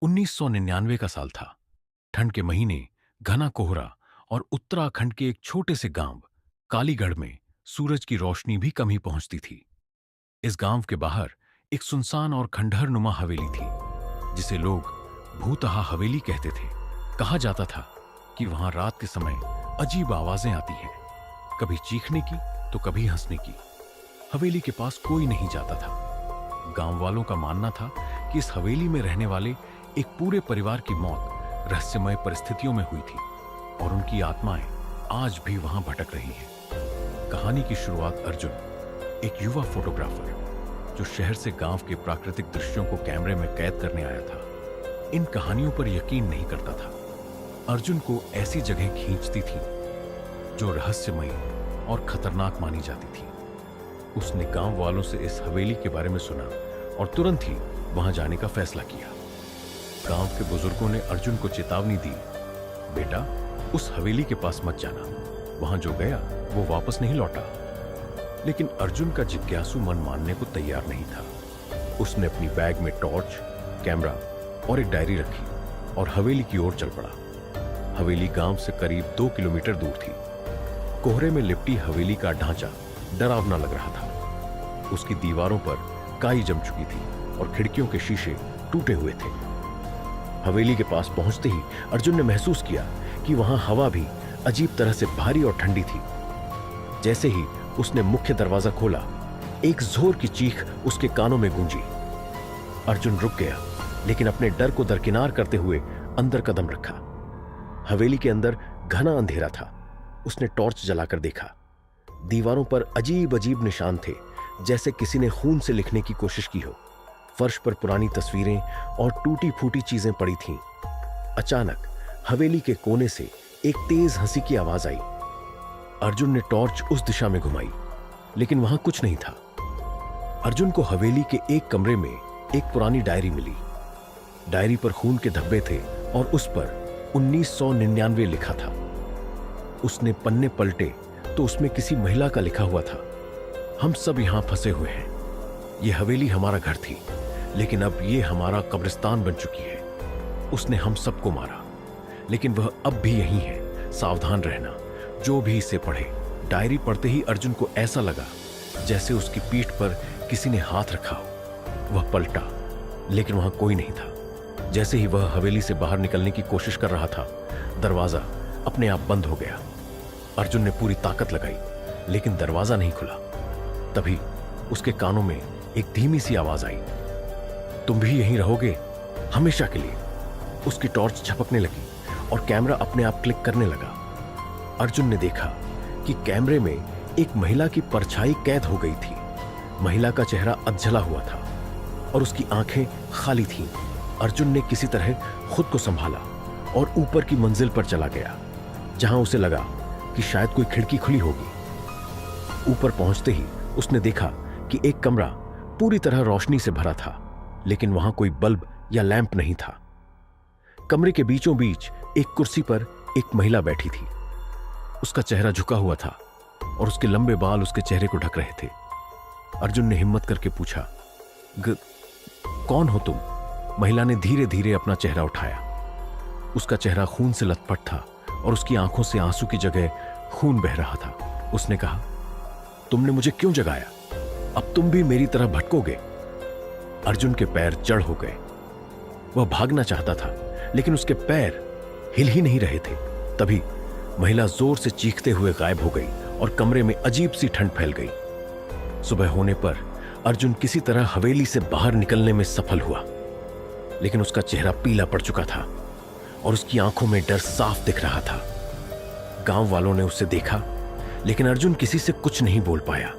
1999 का साल था। ठंड के महीने, घना कोहरा और उत्तराखंड के एक छोटे से गांव कालीगढ़ में सूरज की रोशनी भी कम ही पहुंचती थी। इस गांव के बाहर एक सुनसान और खंडहर नुमा हवेली थी, जिसे लोग भूतहा हवेली कहते थे। कहा जाता था कि वहां रात के समय अजीब आवाजें आती हैं, कभी चीखने की तो कभी हंसने की। हवेली के पास कोई नहीं जाता था। गांव वालों का मानना था कि इस हवेली में रहने वाले एक पूरे परिवार की मौत रहस्यमय परिस्थितियों में हुई थी और उनकी आत्माएं आज भी वहां भटक रही हैं। कहानी की शुरुआत अर्जुन, एक युवा फोटोग्राफर जो शहर से गांव के प्राकृतिक दृश्यों को कैमरे में कैद करने आया था, इन कहानियों पर यकीन नहीं करता था। अर्जुन को ऐसी जगह खींचती थी जो रहस्यमयी और खतरनाक मानी जाती थी। उसने गांव वालों से इस हवेली के बारे में सुना और तुरंत ही वहां जाने का फैसला किया। गांव के बुजुर्गों ने अर्जुन को चेतावनी दी, बेटा, उस हवेली के पास मत जाना, वहां जो गया वो वापस नहीं लौटा। लेकिन अर्जुन का जिज्ञासु मन मानने को तैयार नहीं था। उसने अपनी बैग में टॉर्च, कैमरा और एक डायरी रखी और हवेली की ओर चल पड़ा। हवेली गांव से करीब 2 किलोमीटर दूर थी। कोहरे में लिपटी हवेली का ढांचा डरावना लग रहा था। उसकी दीवारों पर काई जम चुकी थी और खिड़कियों के शीशे टूटे हुए थे। हवेली के पास पहुंचते ही अर्जुन ने महसूस किया कि वहां हवा भी अजीब तरह से भारी और ठंडी थी। जैसे ही उसने मुख्य दरवाजा खोला, एक जोर की चीख उसके कानों में गूंजी। अर्जुन रुक गया, लेकिन अपने डर को दरकिनार करते हुए अंदर कदम रखा। हवेली के अंदर घना अंधेरा था। उसने टॉर्च जलाकर देखा। दीवारों पर अजीब अजीब निशान थे, जैसे किसी ने खून से लिखने की कोशिश की हो। फर्श पर पुरानी तस्वीरें और टूटी फूटी चीजें पड़ी थीं। अचानक हवेली के कोने से एक तेज हंसी की आवाज आई। अर्जुन ने टॉर्च उस दिशा में घुमाई, लेकिन वहां कुछ नहीं था। अर्जुन को हवेली के एक कमरे में एक पुरानी डायरी मिली। डायरी पर खून के धब्बे थे और उस पर 1999 लिखा था। उसने पन्ने पलटे तो उसमें किसी महिला का लिखा हुआ था, हम सब यहां फंसे हुए हैं। यह हवेली हमारा घर थी, लेकिन अब यह हमारा कब्रिस्तान बन चुकी है। उसने हम सबको मारा, लेकिन वह अब भी यहीं है। सावधान रहना, जो भी इसे पढ़े। डायरी पढ़ते ही अर्जुन को ऐसा लगा जैसे उसकी पीठ पर किसी ने हाथ रखा हो। वह पलटा, लेकिन वहां कोई नहीं था। जैसे ही वह हवेली से बाहर निकलने की कोशिश कर रहा था, दरवाजा अपने आप बंद हो गया। अर्जुन ने पूरी ताकत लगाई, लेकिन दरवाजा नहीं खुला। तभी उसके कानों में एक धीमी सी आवाज आई, तुम भी यहीं रहोगे हमेशा के लिए। उसकी टॉर्च झपकने लगी और कैमरा अपने आप क्लिक करने लगा। अर्जुन ने देखा कि कैमरे में एक महिला की परछाई कैद हो गई थी। महिला का चेहरा अधजला हुआ था और उसकी आंखें खाली थीं। अर्जुन ने किसी तरह खुद को संभाला और ऊपर की मंजिल पर चला गया, जहां उसे लगा कि शायद कोई खिड़की खुली होगी। ऊपर पहुंचते ही उसने देखा कि एक कमरा पूरी तरह रोशनी से भरा था, लेकिन वहां कोई बल्ब या लैंप नहीं था। कमरे के बीचों बीच एक कुर्सी पर एक महिला बैठी थी। उसका चेहरा झुका हुआ था और उसके लंबे बाल उसके चेहरे को ढक रहे थे। अर्जुन ने हिम्मत करके पूछा, कौन हो तुम? महिला ने धीरे धीरे अपना चेहरा उठाया। उसका चेहरा खून से लथपथ था और उसकी आंखों से आंसू की जगह खून बह रहा था। उसने कहा, तुमने मुझे क्यों जगाया? अब तुम भी मेरी तरह भटकोगे। अर्जुन के पैर जड़ हो गए। वह भागना चाहता था, लेकिन उसके पैर हिल ही नहीं रहे थे। तभी महिला जोर से चीखते हुए गायब हो गई और कमरे में अजीब सी ठंड फैल गई। सुबह होने पर अर्जुन किसी तरह हवेली से बाहर निकलने में सफल हुआ, लेकिन उसका चेहरा पीला पड़ चुका था और उसकी आंखों में डर साफ दिख रहा था। गांव वालों ने उसे देखा, लेकिन अर्जुन किसी से कुछ नहीं बोल पाया।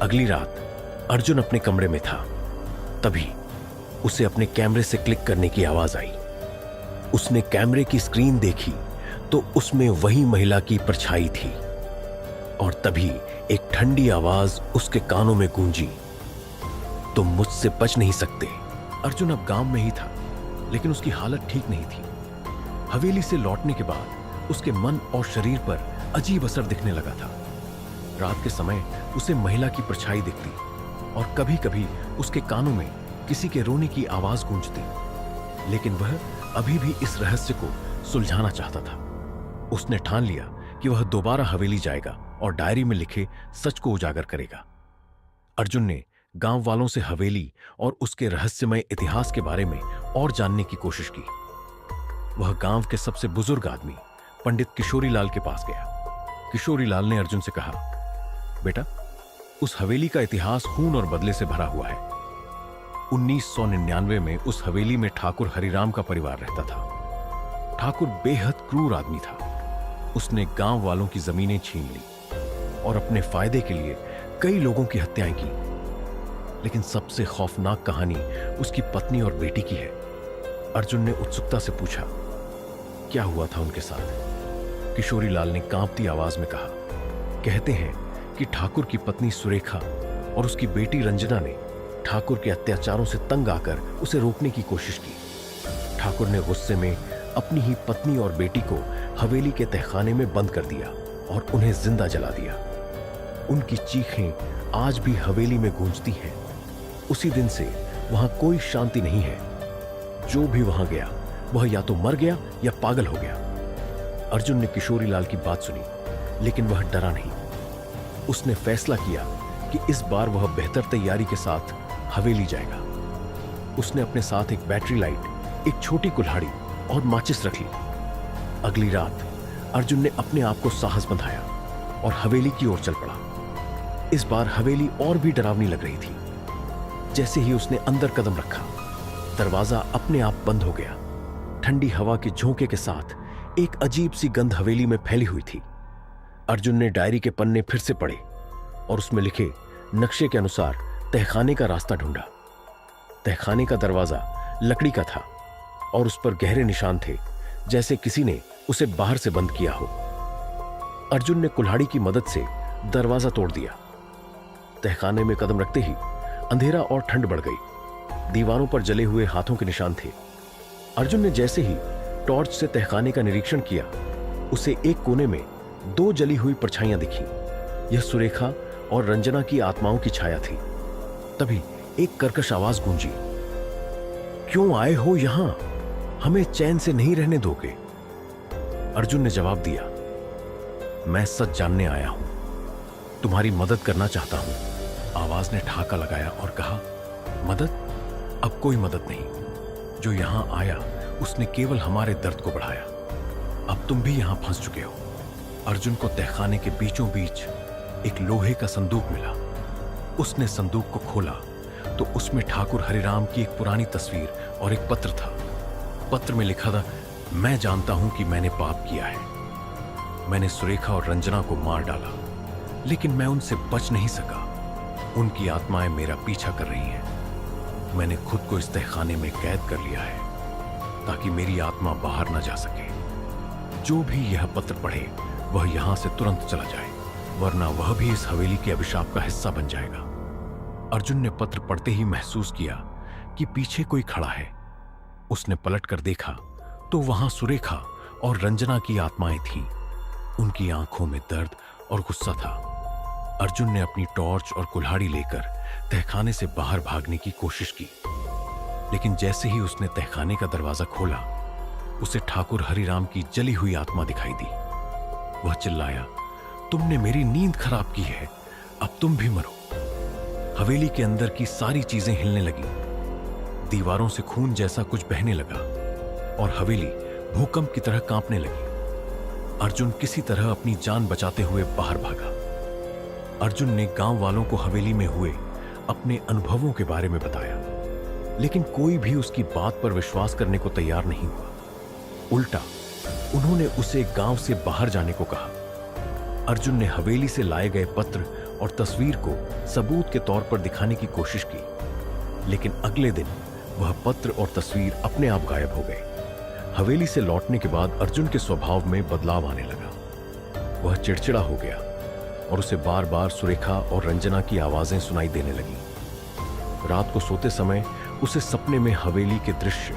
अगली रात अर्जुन अपने कमरे में था। तभी उसे अपने कैमरे से क्लिक करने की आवाज आई। उसने कैमरे की स्क्रीन देखी तो उसमें वही महिला की परछाई थी और तभी एक ठंडी आवाज उसके कानों में गूंजी, तुम मुझसे बच नहीं सकते। अर्जुन अब गांव में ही था, लेकिन उसकी हालत ठीक नहीं थी। हवेली से लौटने के बाद उसके मन और शरीर पर अजीब असर दिखने लगा था। रात के समय उसे महिला की परछाई दिखती और कभी कभी उसके कानों में किसी के रोने की आवाज गूंजती। लेकिन वह अभी भी इस रहस्य को सुलझाना चाहता था। उसने ठान लिया कि वह दोबारा हवेली जाएगा और डायरी में लिखे सच को उजागर करेगा। अर्जुन ने गांव वालों से हवेली और उसके रहस्यमय इतिहास के बारे में और जानने की कोशिश की। वह गांव के सबसे बुजुर्ग आदमी पंडित किशोरीलाल के पास गया। किशोरीलाल ने अर्जुन से कहा, बेटा, उस हवेली का इतिहास खून और बदले से भरा हुआ है। 1999 में उस हवेली में ठाकुर हरिराम का परिवार रहता था। ठाकुर बेहद क्रूर आदमी था। उसने गांव वालों की जमीनें छीन ली और अपने फायदे के लिए कई लोगों की हत्याएं की। लेकिन सबसे खौफनाक कहानी उसकी पत्नी और बेटी की है। अर्जुन ने उत्सुकता से पूछा, क्या हुआ था उनके साथ? किशोरीलाल ने कांपती आवाज में कहा, कहते हैं कि ठाकुर की पत्नी सुरेखा और उसकी बेटी रंजना ने ठाकुर के अत्याचारों से तंग आकर उसे रोकने की कोशिश की। ठाकुर ने गुस्से में अपनी ही पत्नी और बेटी को हवेली के तहखाने में बंद कर दिया और उन्हें जिंदा जला दिया। उनकी चीखें आज भी हवेली में गूंजती हैं। उसी दिन से वहां कोई शांति नहीं है। जो भी वहां गया वह या तो मर गया या पागल हो गया। अर्जुन ने किशोरीलाल की बात सुनी, लेकिन वह डरा नहीं। उसने फैसला किया कि इस बार वह बेहतर तैयारी के साथ हवेली जाएगा। उसने अपने साथ एक बैटरी लाइट, एक छोटी कुल्हाड़ी और माचिस रख ली। अगली रात अर्जुन ने अपने आप को साहस बंधाया और हवेली की ओर चल पड़ा। इस बार हवेली और भी डरावनी लग रही थी। जैसे ही उसने अंदर कदम रखा, दरवाजा अपने आप बंद हो गया। ठंडी हवा के झोंके के साथ एक अजीब सी गंध हवेली में फैली हुई थी। अर्जुन ने डायरी के पन्ने फिर से पढ़े और उसमें लिखे नक्शे के अनुसार तहखाने का रास्ता ढूंढा। तहखाने का दरवाजा लकड़ी का था और उस पर गहरे निशान थे, जैसे किसी ने उसे बाहर से बंद किया हो। अर्जुन ने कुल्हाड़ी की मदद से दरवाजा तोड़ दिया। तहखाने में कदम रखते ही अंधेरा और ठंड बढ़ गई। दीवारों पर जले हुए हाथों के निशान थे। अर्जुन ने जैसे ही टॉर्च से तहखाने का निरीक्षण किया, उसे एक कोने में 2 जली हुई परछाइयां दिखी। यह सुरेखा और रंजना की आत्माओं की छाया थी। तभी एक कर्कश आवाज गूंजी, क्यों आए हो यहां? हमें चैन से नहीं रहने दोगे? अर्जुन ने जवाब दिया, मैं सच जानने आया हूं, तुम्हारी मदद करना चाहता हूं। आवाज ने ठहाका लगाया और कहा, मदद? अब कोई मदद नहीं। जो यहां आया उसने केवल हमारे दर्द को बढ़ाया। अब तुम भी यहां फंस चुके हो। अर्जुन को तहखाने के बीचों बीच एक लोहे का संदूक मिला। उसने संदूक को खोला तो उसमें ठाकुर हरिराम की एक पुरानी तस्वीर और एक पत्र था। पत्र में लिखा था, मैं जानता हूं कि मैंने पाप किया है। मैंने सुरेखा और रंजना को मार डाला, लेकिन मैं उनसे बच नहीं सका। उनकी आत्माएं मेरा पीछा कर रही हैं। मैंने खुद को इस तहखाने में कैद कर लिया है ताकि मेरी आत्मा बाहर न जा सके। जो भी यह पत्र पढ़े वह यहां से तुरंत चला जाए, वरना वह भी इस हवेली के अभिशाप का हिस्सा बन जाएगा। अर्जुन ने पत्र पढ़ते ही महसूस किया कि पीछे कोई खड़ा है। उसने पलटकर देखा तो वहां सुरेखा और रंजना की आत्माएं थीं। उनकी आंखों में दर्द और गुस्सा था। अर्जुन ने अपनी टॉर्च और कुल्हाड़ी लेकर तहखाने से बाहर भागने की कोशिश की, लेकिन जैसे ही उसने तहखाने का दरवाजा खोला, उसे ठाकुर हरिराम की जली हुई आत्मा दिखाई दी। वह चिल्लाया, तुमने मेरी नींद खराब की है, अब तुम भी मरो। हवेली के अंदर की सारी चीजें हिलने लगी। दीवारों से खून जैसा कुछ बहने लगा और हवेली भूकंप की तरह कांपने लगी। अर्जुन किसी तरह अपनी जान बचाते हुए बाहर भागा। अर्जुन ने गांव वालों को हवेली में हुए अपने अनुभवों के बारे में बताया, लेकिन कोई भी उसकी बात पर विश्वास करने को तैयार नहीं हुआ। उल्टा उन्होंने उसे गांव से बाहर जाने को कहा। अर्जुन ने हवेली से लाए गए पत्र और तस्वीर को सबूत के तौर पर दिखाने की कोशिश की, लेकिन अगले दिन वह पत्र और तस्वीर अपने आप गायब हो गए। हवेली से लौटने के बाद अर्जुन के स्वभाव में बदलाव आने लगा। वह चिड़चिड़ा हो गया और उसे बार बार सुरेखा और रंजना की आवाजें सुनाई देने लगी। रात को सोते समय उसे सपने में हवेली के दृश्य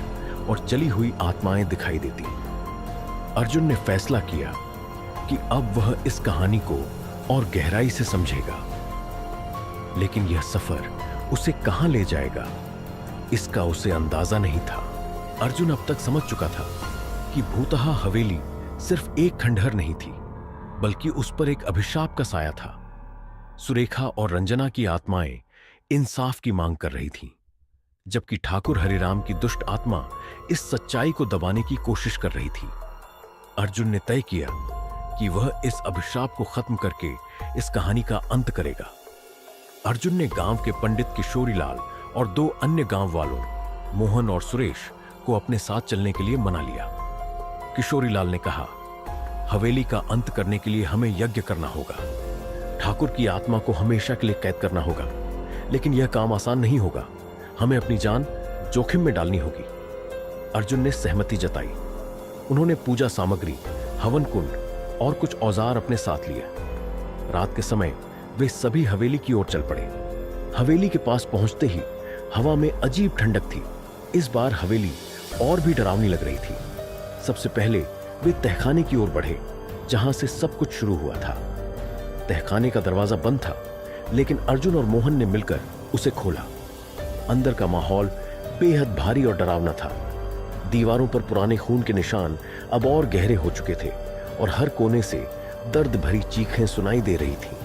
और जली हुई आत्माएं दिखाई देती। अर्जुन ने फैसला किया कि अब वह इस कहानी को और गहराई से समझेगा, लेकिन यह सफर उसे कहां ले जाएगा, इसका उसे अंदाजा नहीं था। अर्जुन अब तक समझ चुका था कि भूतहा हवेली सिर्फ एक खंडहर नहीं थी, बल्कि उस पर एक अभिशाप का साया था। सुरेखा और रंजना की आत्माएं इंसाफ की मांग कर रही थीं, जबकि ठाकुर हरिराम की दुष्ट आत्मा इस सच्चाई को दबाने की कोशिश कर रही थी। अर्जुन ने तय किया कि वह इस अभिशाप को खत्म करके इस कहानी का अंत करेगा। अर्जुन ने गांव के पंडित किशोरीलाल और 2 अन्य गांव वालों मोहन और सुरेश को अपने साथ चलने के लिए मना लिया। किशोरीलाल ने कहा, हवेली का अंत करने के लिए हमें यज्ञ करना होगा, ठाकुर की आत्मा को हमेशा के लिए कैद करना होगा, लेकिन यह काम आसान नहीं होगा, हमें अपनी जान जोखिम में डालनी होगी। अर्जुन ने सहमति जताई। उन्होंने पूजा सामग्री, हवन कुंड और कुछ औजार अपने साथ लिए। रात के समय वे सभी हवेली की ओर चल पड़े। हवेली के पास पहुंचते ही हवा में अजीब ठंडक थी। इस बार हवेली और भी डरावनी लग रही थी। सबसे पहले वे तहखाने की ओर बढ़े, जहां से सब कुछ शुरू हुआ था। तहखाने का दरवाजा बंद था, लेकिन अर्जुन और मोहन ने मिलकर उसे खोला। अंदर का माहौल बेहद भारी और डरावना था। दीवारों पर पुराने खून के निशान अब और गहरे हो चुके थे और हर कोने से दर्द भरी चीखें सुनाई दे रही थीं।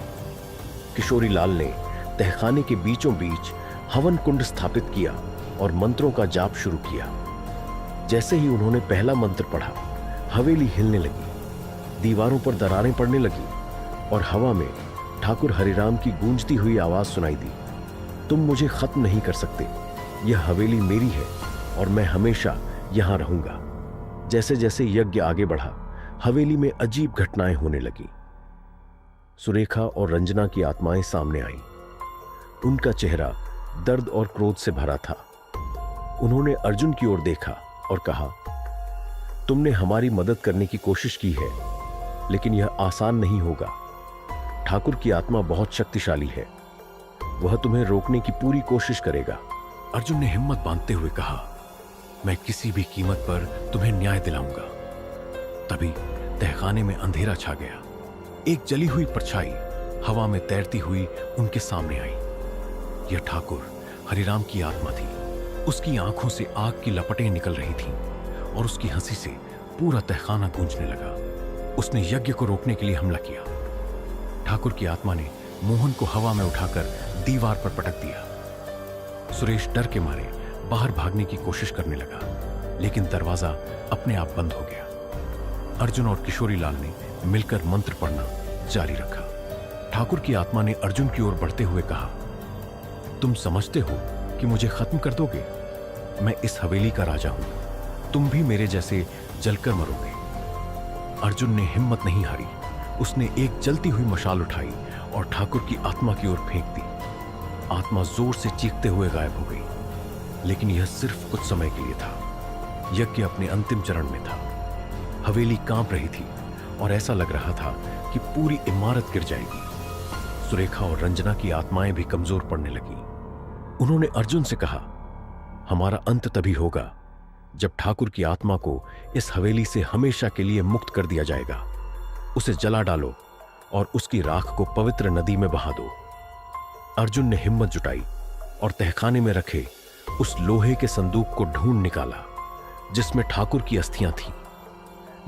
किशोरीलाल ने तहखाने के बीचों बीच हवन कुंड स्थापित किया और मंत्रों का जाप शुरू किया। जैसे ही उन्होंने पहला मंत्र पढ़ा, हवेली हिलने लगी, दीवारों पर दरारें पड़ने लगी और हवा में ठाकुर हरिराम की गूंजती हुई आवाज सुनाई दी, तुम मुझे खत्म नहीं कर सकते, यह हवेली मेरी है और मैं हमेशा यहां रहूंगा। जैसे जैसे यज्ञ आगे बढ़ा, हवेली में अजीब घटनाएं होने लगी। सुरेखा और रंजना की आत्माएं सामने आईं। उनका चेहरा दर्द और क्रोध से भरा था। उन्होंने अर्जुन की ओर देखा और कहा, तुमने हमारी मदद करने की कोशिश की है, लेकिन यह आसान नहीं होगा। ठाकुर की आत्मा बहुत शक्तिशाली है, वह तुम्हें रोकने की पूरी कोशिश करेगा। अर्जुन ने हिम्मत बांधते हुए कहा, मैं किसी भी कीमत पर तुम्हें न्याय दिलाऊंगा। तभी तहखाने में अंधेरा छा गया। एक जली हुई परछाई हवा में तैरती हुई उनके सामने आई। यह ठाकुर हरिराम की आत्मा थी। उसकी आंखों से आग की लपटें निकल रही थीं और उसकी हंसी से पूरा तहखाना गूंजने लगा। उसने यज्ञ को रोकने के लिए हमला किया। ठाकुर की आत्मा ने मोहन को हवा में उठाकर दीवार पर पटक दिया। सुरेश डर के मारे बाहर भागने की कोशिश करने लगा, लेकिन दरवाजा अपने आप बंद हो गया। अर्जुन और किशोरीलाल ने मिलकर मंत्र पढ़ना जारी रखा। ठाकुर की आत्मा ने अर्जुन की ओर बढ़ते हुए कहा, तुम समझते हो कि मुझे खत्म कर दोगे? मैं इस हवेली का राजा हूं, तुम भी मेरे जैसे जलकर मरोगे। अर्जुन ने हिम्मत नहीं हारी। उसने एक जलती हुई मशाल उठाई और ठाकुर की आत्मा की ओर फेंक दी। आत्मा जोर से चीखते हुए गायब हो गई, लेकिन यह सिर्फ कुछ समय के लिए था। यज्ञ अपने अंतिम चरण में था। हवेली कांप रही थी और ऐसा लग रहा था कि पूरी इमारत गिर जाएगी। सुरेखा और रंजना की आत्माएं भी कमजोर पड़ने लगीं। उन्होंने अर्जुन से कहा, हमारा अंत तभी होगा जब ठाकुर की आत्मा को इस हवेली से हमेशा के लिए मुक्त कर दिया जाएगा। उसे जला डालो और उसकी राख को पवित्र नदी में बहा दो। अर्जुन ने हिम्मत जुटाई और तहखाने में रखे उस लोहे के संदूक को ढूंढ निकाला जिसमें ठाकुर की अस्थियां थीं।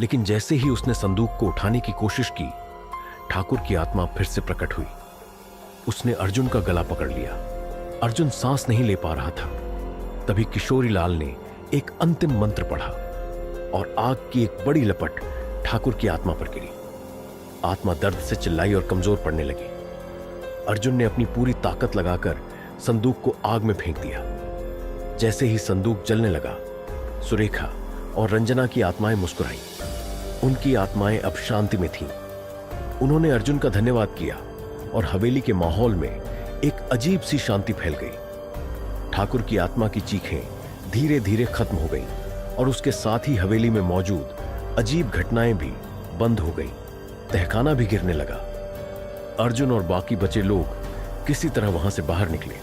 लेकिन जैसे ही उसने संदूक को उठाने की कोशिश की, ठाकुर की आत्मा फिर से प्रकट हुई। उसने अर्जुन का गला पकड़ लिया। अर्जुन सांस नहीं ले पा रहा था। तभी किशोरीलाल ने एक अंतिम मंत्र पढ़ा और आग की एक बड़ी लपट ठाकुर की आत्मा पर गिरी। आत्मा दर्द से चिल्लाई और कमजोर पड़ने लगी। अर्जुन ने अपनी पूरी ताकत लगाकर संदूक को आग में फेंक दिया। जैसे ही संदूक जलने लगा, सुरेखा और रंजना की आत्माएं मुस्कुराईं। उनकी आत्माएं अब शांति में थीं। उन्होंने अर्जुन का धन्यवाद किया और हवेली के माहौल में एक अजीब सी शांति फैल गई। ठाकुर की आत्मा की चीखें धीरे धीरे खत्म हो गईं और उसके साथ ही हवेली में मौजूद अजीब घटनाएं भी बंद हो गईं। तहखाना भी गिरने लगा। अर्जुन और बाकी बचे लोग किसी तरह वहां से बाहर निकले।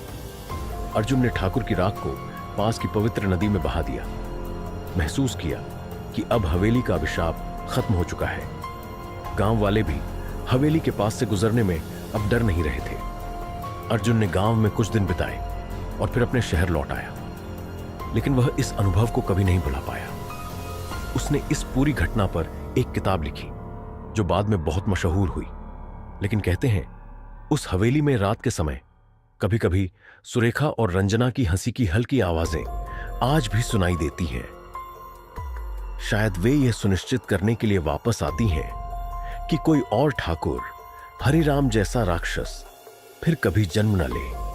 अर्जुन ने ठाकुर की राख को पास की पवित्र नदी में बहा दिया। महसूस किया कि अब हवेली का अभिशाप खत्म हो चुका है। गांव वाले भी हवेली के पास से गुजरने में अब डर नहीं रहे थे। अर्जुन ने गांव में कुछ दिन बिताए और फिर अपने शहर लौट आया। लेकिन वह इस अनुभव को कभी नहीं भुला पाया। उसने इस पूरी घटना पर एक किताब लिखी जो बाद में बहुत मशहूर हुई। लेकिन कहते हैं उस हवेली में रात के समय कभी कभी सुरेखा और रंजना की हंसी की हल्की आवाजें आज भी सुनाई देती हैं। शायद वे यह सुनिश्चित करने के लिए वापस आती हैं कि कोई और ठाकुर हरिराम जैसा राक्षस फिर कभी जन्म न ले।